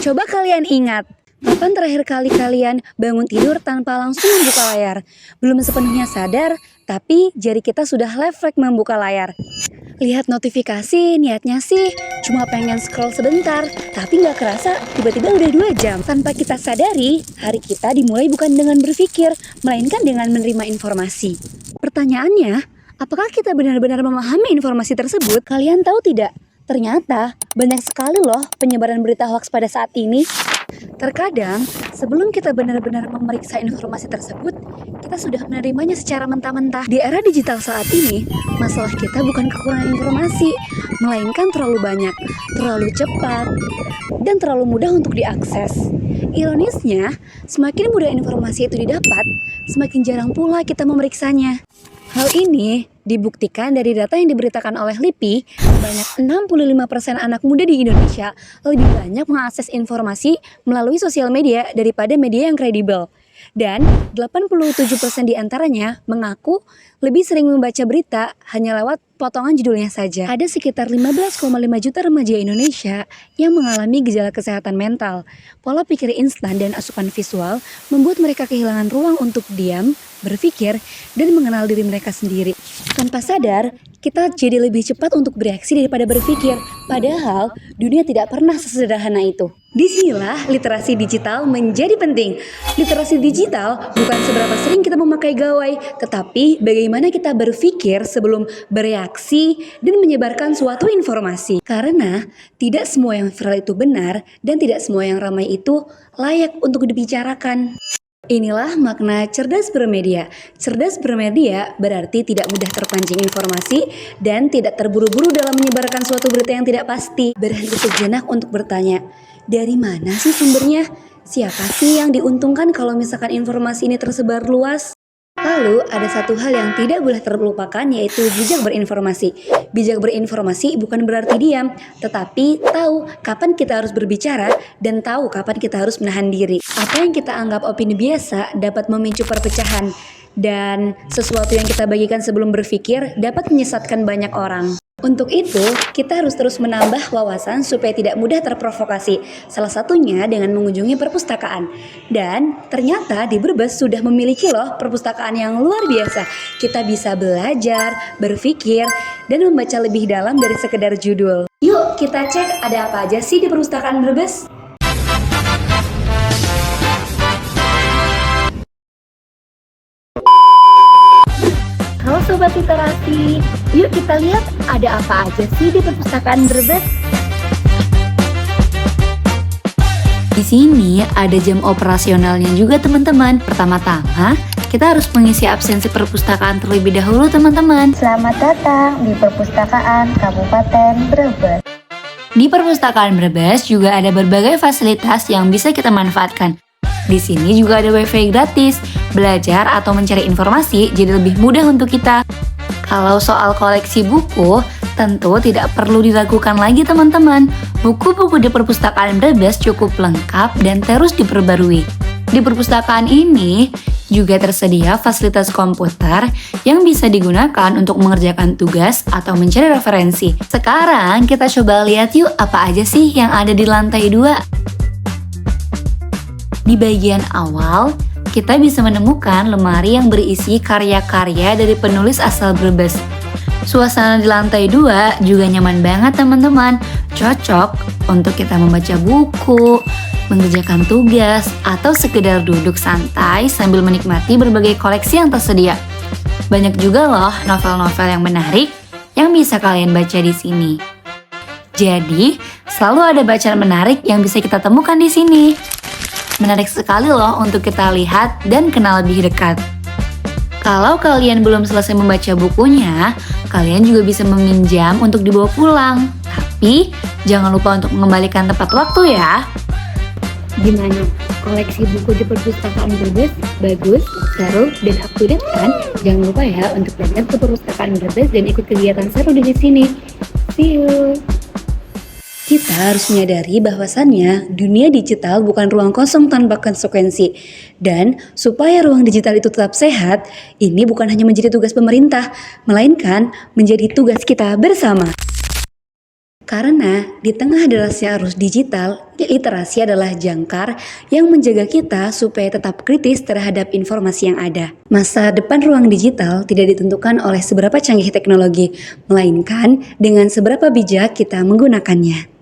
Coba kalian ingat, kapan terakhir kali kalian bangun tidur tanpa langsung membuka layar? Belum sepenuhnya sadar, tapi jari kita sudah refleks membuka layar. Lihat notifikasi, niatnya sih cuma pengen scroll sebentar, tapi nggak kerasa tiba-tiba udah 2 jam. Tanpa kita sadari, hari kita dimulai bukan dengan berpikir, melainkan dengan menerima informasi. Pertanyaannya, apakah kita benar-benar memahami informasi tersebut? Kalian tahu tidak? Ternyata banyak sekali loh penyebaran berita hoax pada saat ini. Terkadang, sebelum kita benar-benar memeriksa informasi tersebut, kita sudah menerimanya secara mentah-mentah. Di era digital saat ini, masalah kita bukan kekurangan informasi, melainkan terlalu banyak, terlalu cepat, dan terlalu mudah untuk diakses. Ironisnya, semakin mudah informasi itu didapat, semakin jarang pula kita memeriksanya. Hal ini dibuktikan dari data yang diberitakan oleh LIPI, banyak 65% anak muda di Indonesia lebih banyak mengakses informasi melalui sosial media daripada media yang kredibel. Dan 87% diantaranya mengaku lebih sering membaca berita hanya lewat potongan judulnya saja. Ada sekitar 15,5 juta remaja Indonesia yang mengalami gejala kesehatan mental. Pola pikir instan dan asupan visual membuat mereka kehilangan ruang untuk diam, berpikir, dan mengenal diri mereka sendiri. Tanpa sadar, kita jadi lebih cepat untuk bereaksi daripada berpikir. Padahal, dunia tidak pernah sesederhana itu. Disinilah literasi digital menjadi penting. Literasi digital bukan seberapa sering kita memakai gawai, tetapi bagaimana kita berpikir sebelum bereaksi dan menyebarkan suatu informasi. Karena tidak semua yang viral itu benar dan tidak semua yang ramai itu layak untuk dibicarakan. Inilah makna cerdas bermedia. Cerdas bermedia berarti tidak mudah terpancing informasi dan tidak terburu-buru dalam menyebarkan suatu berita yang tidak pasti. Berhenti sejenak untuk bertanya, dari mana sih sumbernya? Siapa sih yang diuntungkan kalau misalkan informasi ini tersebar luas? Lalu ada satu hal yang tidak boleh terlupakan, yaitu bijak berinformasi. Bijak berinformasi bukan berarti diam, tetapi tahu kapan kita harus berbicara dan tahu kapan kita harus menahan diri. Apa yang kita anggap opini biasa dapat memicu perpecahan, dan sesuatu yang kita bagikan sebelum berpikir dapat menyesatkan banyak orang. Untuk itu, kita harus terus menambah wawasan supaya tidak mudah terprovokasi. Salah satunya dengan mengunjungi perpustakaan. Dan ternyata di Brebes sudah memiliki loh perpustakaan yang luar biasa. Kita bisa belajar, berpikir, dan membaca lebih dalam dari sekedar judul. Yuk kita cek ada apa aja sih di perpustakaan Brebes. Halo Sobat Literasi, yuk kita lihat ada apa aja sih di perpustakaan Brebes. Di sini ada jam operasionalnya juga teman-teman. Pertama-tama, kita harus mengisi absensi perpustakaan terlebih dahulu teman-teman. Selamat datang di Perpustakaan Kabupaten Brebes. Di perpustakaan Brebes juga ada berbagai fasilitas yang bisa kita manfaatkan. Di sini juga ada wifi gratis, belajar atau mencari informasi jadi lebih mudah untuk kita. Kalau soal koleksi buku, tentu tidak perlu diragukan lagi teman-teman. Buku-buku di perpustakaan Brebes cukup lengkap dan terus diperbarui. Di perpustakaan ini juga tersedia fasilitas komputer yang bisa digunakan untuk mengerjakan tugas atau mencari referensi. Sekarang kita coba lihat yuk apa aja sih yang ada di lantai 2. Di bagian awal, kita bisa menemukan lemari yang berisi karya-karya dari penulis asal Brebes. Suasana di lantai 2 juga nyaman banget teman-teman. Cocok untuk kita membaca buku, mengerjakan tugas, atau sekedar duduk santai sambil menikmati berbagai koleksi yang tersedia. Banyak juga loh novel-novel yang menarik yang bisa kalian baca di sini. Jadi, selalu ada bacaan menarik yang bisa kita temukan di sini. Menarik sekali loh untuk kita lihat dan kenal lebih dekat. Kalau kalian belum selesai membaca bukunya, kalian juga bisa meminjam untuk dibawa pulang. Tapi, jangan lupa untuk mengembalikan tepat waktu ya. Gimana? Koleksi buku di perpustakaan Brebes bagus, seru, dan up to date kan? Jangan lupa ya untuk datang ke perpustakaan Brebes dan ikut kegiatan seru di sini. See you! Kita harus menyadari bahwasannya dunia digital bukan ruang kosong tanpa konsekuensi. Dan supaya ruang digital itu tetap sehat, ini bukan hanya menjadi tugas pemerintah, melainkan menjadi tugas kita bersama. Karena di tengah derasnya arus digital, literasi adalah jangkar yang menjaga kita supaya tetap kritis terhadap informasi yang ada. Masa depan ruang digital tidak ditentukan oleh seberapa canggih teknologi, melainkan dengan seberapa bijak kita menggunakannya.